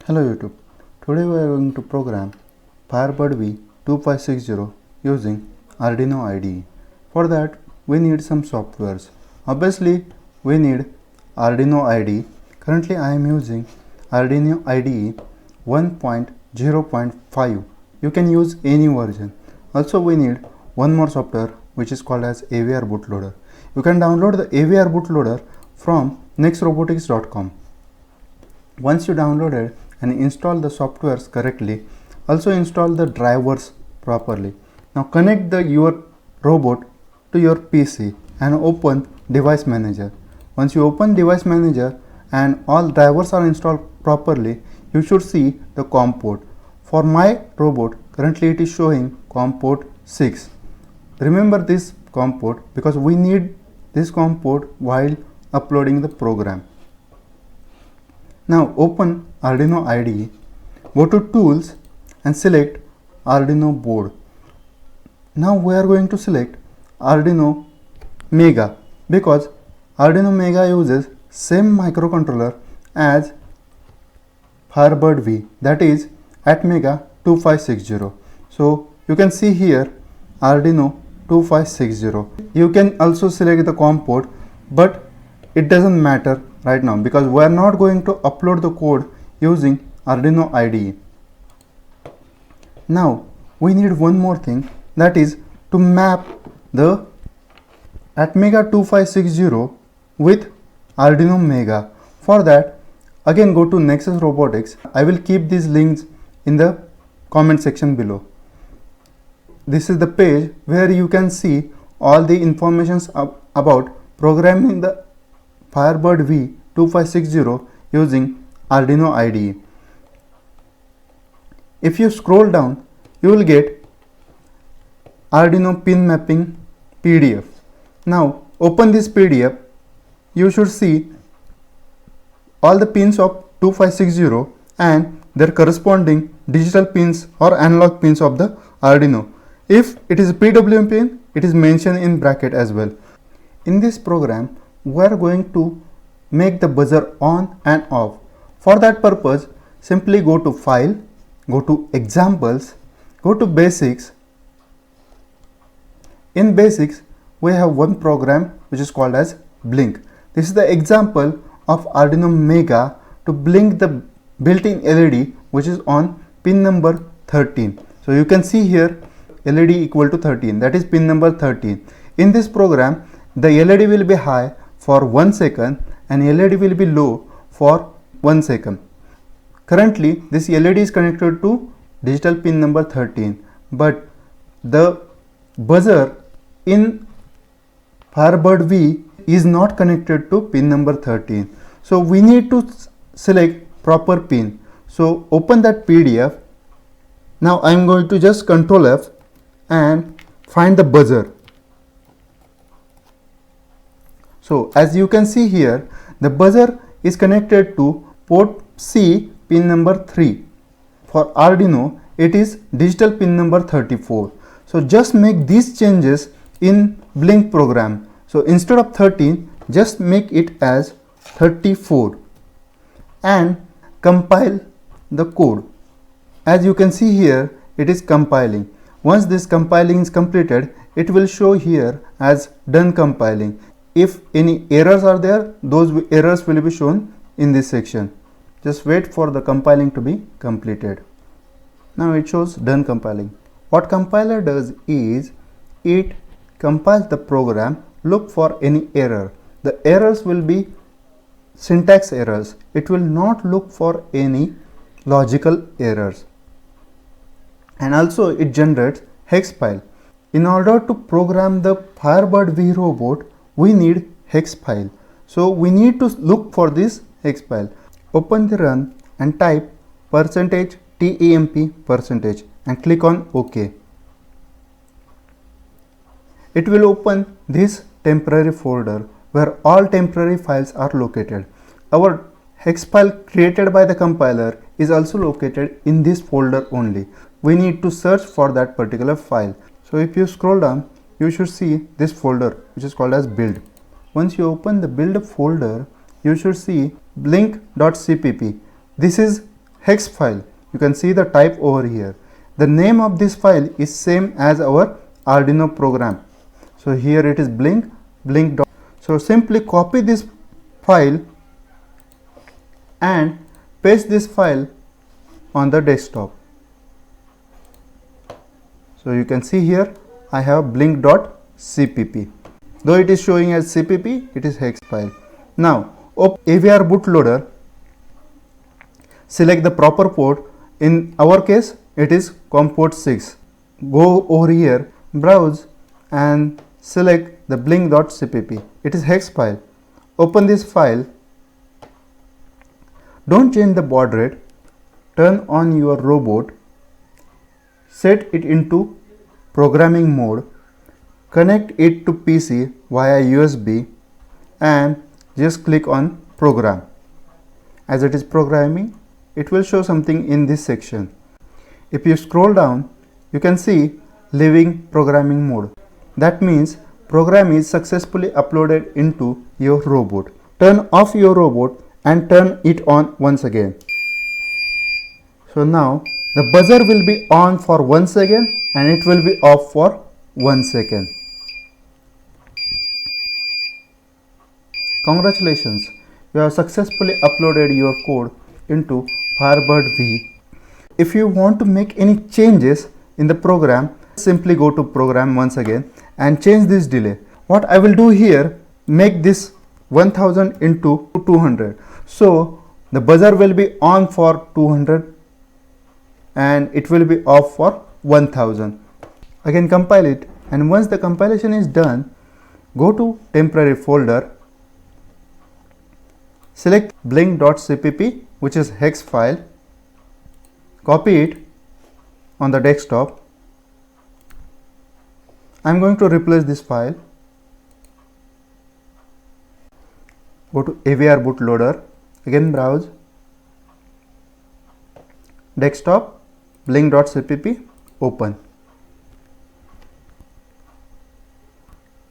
Hello YouTube. Today we are going to program Firebird V2560 using Arduino IDE. For that we need some softwares. Obviously we need Arduino IDE. Currently I am using Arduino IDE 1.0.5. You can use any version. Also we need one more software which is called as AVR bootloader. You can download the AVR bootloader from nextrobotics.com. Once you download it and install the softwares correctly, also install the drivers properly. Now connect your robot to your PC and open device manager. Once you open device manager and all drivers are installed properly, you should see the COM port. For my robot currently it is showing COM port 6. Remember this COM port because we need this COM port while uploading the program. Now open Arduino IDE, go to Tools and select Arduino board. Now we are going to select Arduino Mega because Arduino Mega uses same microcontroller as Firebird V, that is Atmega 2560. So you can see here Arduino 2560. You can also select the COM port, but it doesn't matter right now because we are not going to upload the code using Arduino IDE. Now we need one more thing, that is to map the Atmega 2560 with Arduino Mega. For that again go to Nexus Robotics. I will keep these links in the comment section below. This is the page where you can see all the informations about programming the Firebird V2560 using Arduino IDE. If you scroll down, you will get Arduino pin mapping PDF. Now open this PDF. You should see all the pins of 2560 and their corresponding digital pins or analog pins of the Arduino. If it is a PWM pin, it is mentioned in bracket as well. In this program we are going to make the buzzer on and off. For that purpose, simply go to File, go to Examples, go to Basics. In Basics, we have one program which is called as Blink. This is the example of Arduino Mega to blink the built-in LED which is on pin number 13. So you can see here LED equal to 13, that is pin number 13. In this program, the LED will be high for 1 second and LED will be low for 1 second. Currently this LED is connected to digital pin number 13, but the buzzer in Firebird V is not connected to pin number 13. So we need to select proper pin. So open that PDF. Now I am going to just Ctrl F and find the buzzer. So as you can see here, the buzzer is connected to port C pin number 3. For Arduino, it is digital pin number 34. So just make these changes in Blink program. So instead of 13, just make it as 34 and compile the code. As you can see here, it is compiling. Once this compiling is completed, it will show here as done compiling. If any errors are there, those errors will be shown in this section. Just wait for the compiling to be completed. Now it shows done compiling. What compiler does is it compiles the program, look for any error. The errors will be syntax errors. It will not look for any logical errors. And also it generates hex file. In order to program the Firebird V robot, we need hex file. So we need to look for this hex file. Open the run and type %temp% and click on OK. It will open this temporary folder where all temporary files are located. Our hex file created by the compiler is also located in this folder only. We need to search for that particular file. So if you scroll down, you should see this folder which is called as build. Once you open the build folder, you should see blink.cpp. This is hex file. You can see the type over here. The name of this file is same as our Arduino program. So here it is blink. So simply copy this file and paste this file on the desktop. So you can see here I have blink.cpp. Though it is showing as cpp, it is hex file. Now open AVR bootloader, select the proper port. In our case it is COM port 6. Go over here, browse and select the blink.cpp. It is hex file. Open this file. Don't change the baud rate. Turn on your robot. Set it into programming mode. Connect it to PC via USB and just click on program. As it is programming, it will show something in this section. If you scroll down, you can see leaving programming mode. That means program is successfully uploaded into your robot. Turn off your robot and turn it on once again. So now the buzzer will be on for 1 second and it will be off for 1 second. Congratulations, you have successfully uploaded your code into Firebird V. If you want to make any changes in the program, simply go to program once again and change this delay. What I will do here, make this 1000 into 200. So the buzzer will be on for 200 and it will be off for 1000. Again compile it, and once the compilation is done, go to temporary folder, select blink.cpp, which is hex file, copy it on the desktop. I am going to replace this file. Go to AVR bootloader, again browse, desktop, blink.cpp, open.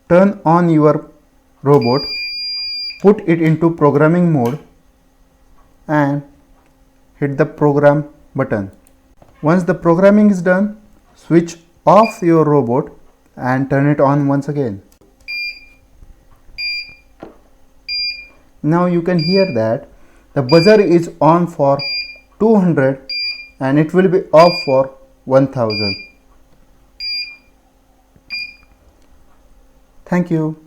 Turn on your robot, put it into programming mode and hit the program button. Once the programming is done, switch off your robot and turn it on once again. Now you can hear that the buzzer is on for 200 and it will be off for 1000. Thank you.